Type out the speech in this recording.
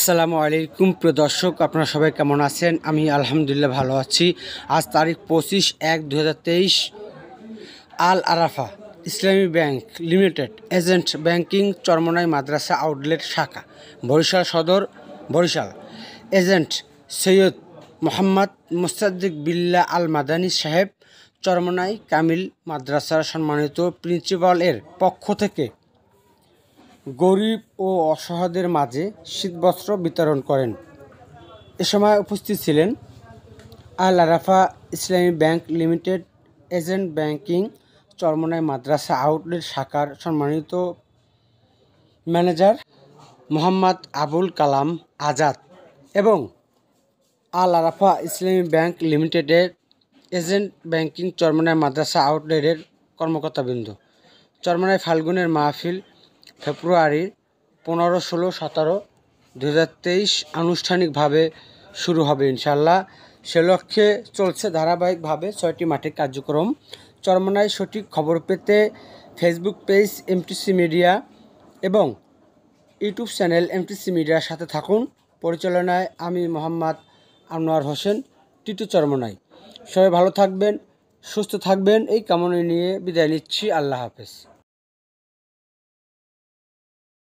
আসসালামু আলাইকুম প্রিয় দর্শক, আপনারা সবাই কেমন আছেন? আমি আলহামদুলিল্লাহ ভালো আছি। আজ তারিখ 25/1/2023। Al Arafah Islami bank limited agent banking Charmonai Madrasa outlet শাখা বরিশাল সদর বরিশাল। এজেন্ট সৈয়দ মোহাম্মদ মুস্তাদিক বিল্লাহ আল মাদানী সাহেব চরমনাই কামিল মাদ্রাসার সম্মানিত প্রিন্সিপাল এর পক্ষ থেকে গরিব ও অসহায়দের মাঝে শীতবস্ত্র বিতরণ করেন। এ সময় উপস্থিত ছিলেন Al Arafah Islami bank limited agent banking Charmonai Madrasa outlet শাখার সম্মানিত ম্যানেজার মোহাম্মদ আবুল কালাম আজাদ এবং আল আরাফা ইসলামী ব্যাংক লিমিটেডের এজেন্ট ব্যাংকিং চরমনাই মাদ্রাসা আউটলেটের কর্মকর্তাবৃন্দ। চরমনাই ফাল্গুনের মাহফিল ফেব্রুয়ারি 15, 16, 17, 2023 আনুষ্ঠানিকভাবে শুরু হবে ইনশাল্লাহ। সে লক্ষ্যে চলছে ধারাবাহিকভাবে 6টি মাঠের কার্যক্রম। চরমনাই সঠিক খবর পেতে ফেসবুক পেজ এমটিসি মিডিয়া এবং ইউটিউব চ্যানেল এমটিসি মিডিয়ার সাথে থাকুন। পরিচালনায় আমি মোহাম্মদ আনোয়ার হোসেন, টিটু, চরমনাই। সবাই ভালো থাকবেন, সুস্থ থাকবেন এই কামনা নিয়ে বিদায় নিচ্ছি। আল্লাহ হাফেজ।